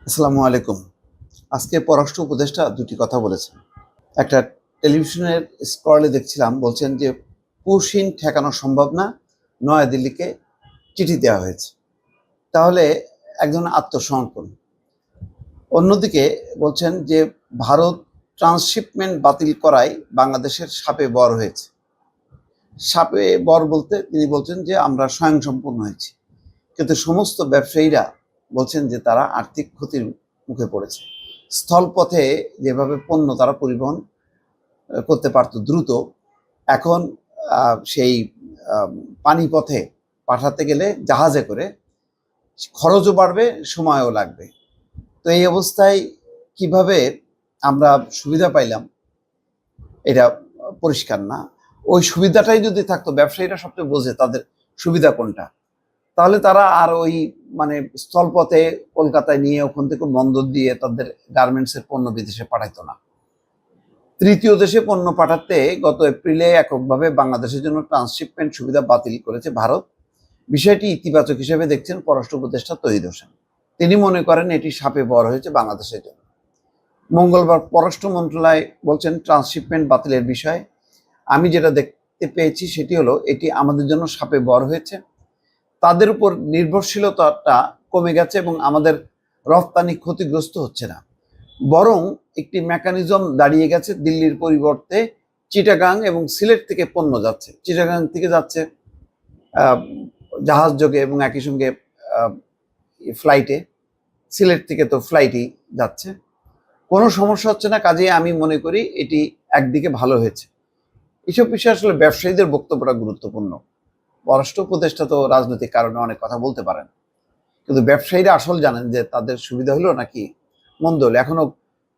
আসসালামু আলাইকুম। আজকে পররাষ্ট্র উপদেষ্টা দুটি কথা বলেছেন। একটা টেলিভিশনের স্ক্রলে দেখছিলাম, বলছেন যে পুশিন ঠেকানো সম্ভব না, নয়াদিল্লিকে চিঠি দেওয়া হয়েছে। তাহলে একজন আত্মসমর্পণ। অন্যদিকে বলছেন যে ভারত ট্রান্সশিপমেন্ট বাতিল করায় বাংলাদেশের শাপে বর হয়েছে। শাপে বর বলতে তিনি বলছেন যে আমরা স্বয়ংসম্পূর্ণ হয়েছি, কিন্তু সমস্ত ব্যবসায়ীরা বলছেন যে তারা আর্থিক ক্ষতির মুখে পড়েছে। স্থলপথে যেভাবে পণ্য তারা পরিবহন করতে পারত দ্রুত, এখন সেই পানিপথে পাঠাতে গেলে জাহাজে করে খরচও বাড়বে, সময়ও লাগবে। তো এই অবস্থায় কিভাবে আমরা সুবিধা পাইলাম এটা পরিষ্কার না। ওই সুবিধাটাই যদি থাকতো, ব্যবসায়ীরা সবচেয়ে বোঝে তাদের সুবিধা কোনটা, তাহলে তারা আর ওই মানে স্থলপথে কলকাতায় নিয়ে ওখান থেকে বন্দর দিয়ে তাদের গার্মেন্টসের পণ্য বিদেশে পাঠাইতো না। তৃতীয় দেশে পণ্য পাঠাতে গত এপ্রিলে এককভাবে বাংলাদেশের জন্য ট্রান্সশিপমেন্ট সুবিধা বাতিল করেছে ভারত। বিষয়টি ইতিবাচক হিসেবে দেখছেন পররাষ্ট্র উপদেষ্টা তৌহিদ হোসেন। তিনি মনে করেন এটি শাপে বর হয়েছে বাংলাদেশের জন্য। মঙ্গলবার পররাষ্ট্র মন্ত্রণালয় বলছেন, ট্রান্সশিপমেন্ট বাতিলের বিষয়ে আমি যেটা দেখতে পেয়েছি সেটি হলো এটি আমাদের জন্য শাপে বর হয়েছে। তাদের উপর নির্ভরশীলতাটা কমে গেছে এবং আমাদের রফতানি ক্ষতিগ্রস্ত হচ্ছে না, বরং একটি মেকানিজম দাঁড়িয়ে গেছে। দিল্লির পরিবর্তে চিটাগাং এবং সিলেট থেকে পণ্য যাচ্ছে, চিটাগাং থেকে যাচ্ছে জাহাজ যোগে এবং একই সঙ্গে ফ্লাইটে, সিলেট থেকে তো ফ্লাইটই যাচ্ছে, কোনো সমস্যা হচ্ছে না। কাজেই আমি মনে করি এটি একদিকে ভালো হয়েছে। এসব বিষয়ে আসলে ব্যবসায়ীদের বক্তব্যটা গুরুত্বপূর্ণ। পররাষ্ট্র উপদেষ্টা তো রাজনৈতিক কারণে অনেক কথা বলতে পারেন, কিন্তু ব্যবসায়ীরা আসল জানেন যে তাদের সুবিধা হলো নাকি মন্দ হলো। এখনো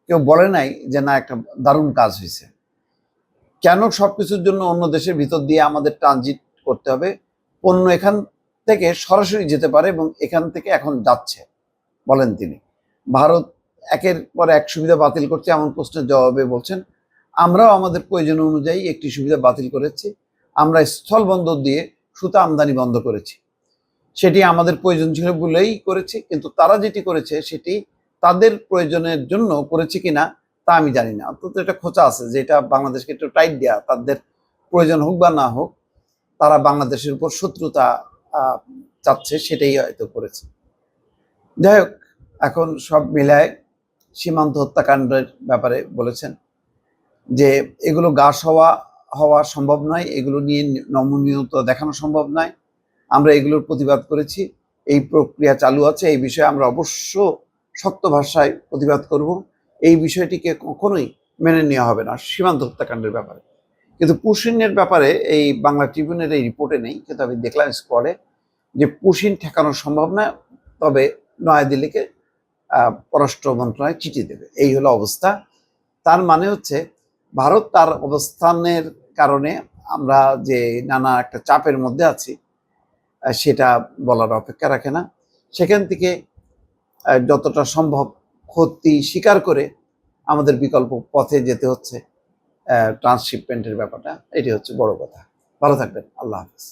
কেউ বলে নাই যে না, একটা দারুণ কাজ হয়েছে। কেন সবকিছুর জন্য অন্য দেশের ভিতর দিয়ে আমাদের ট্রানজিট করতে হবে? পণ্য এখান থেকে সরাসরি যেতে পারে এবং এখান থেকে এখন যাচ্ছে, বলেন তিনি। ভারত একের পর এক সুবিধা বাতিল করছে, এমন প্রশ্নের জবাবে বলছেন, আমরাও আমাদের প্রয়োজন অনুযায়ী একটি সুবিধা বাতিল করেছি। আমরা স্থল বন্দর দিয়ে সুতা আমদানি বন্ধ করেছি। সেটি আমাদের প্রয়োজন ছিল বলেই করেছি, কিন্তু তারা যেটি করেছে সেটি তাদের প্রয়োজনের জন্য করেছে কিনা তা আমি জানি না। অন্তত এটা খোঁচা আছে যে এটা বাংলাদেশকে একটু টাইট দেওয়া, তাদের প্রয়োজন হোক বা না হোক, তারা বাংলাদেশের উপর শত্রুতা চাচ্ছে, সেটাই হয়তো করেছে। যাই হোক, এখন সব মিলায় সীমান্ত হত্যাকাণ্ডের ব্যাপারে বলেছেন যে এগুলো হওয়া সম্ভব নয়, এগুলো নিয়ে নমনীয়তা দেখানো সম্ভব নয়। আমরা এগুলোর প্রতিবাদ করেছি, এই প্রক্রিয়া চালু আছে, এই বিষয়ে আমরা অবশ্য শক্ত ভাষায় প্রতিবাদ করব। এই বিষয়টিকে কখনোই মেনে নেওয়া হবে না সীমান্ত হত্যাকাণ্ডের ব্যাপারে। কিন্তু পুশিনের ব্যাপারে এই বাংলা ট্রিবিউনের এই রিপোর্টে নেই, কিন্তু আমি দেখলাম স্কোয়াডে যে পুশিন ঠেকানো সম্ভব না, তবে নয়াদিল্লিকে পররাষ্ট্র মন্ত্রণালয় চিঠি দেবে, এই হলো অবস্থা। তার মানে হচ্ছে ভারত তার অবস্থানের কারণে আমরা যে নানা একটা চাপের মধ্যে আছি সেটা বলার অপেক্ষা রাখে না। সেখান থেকে যতটা সম্ভব ক্ষতি স্বীকার করে আমাদের বিকল্প পথে যেতে হচ্ছে। ট্রান্সশিপমেন্টের ব্যাপারটা এটি হচ্ছে বড় কথা। ভালো থাকবেন। আল্লাহ হাফেজ।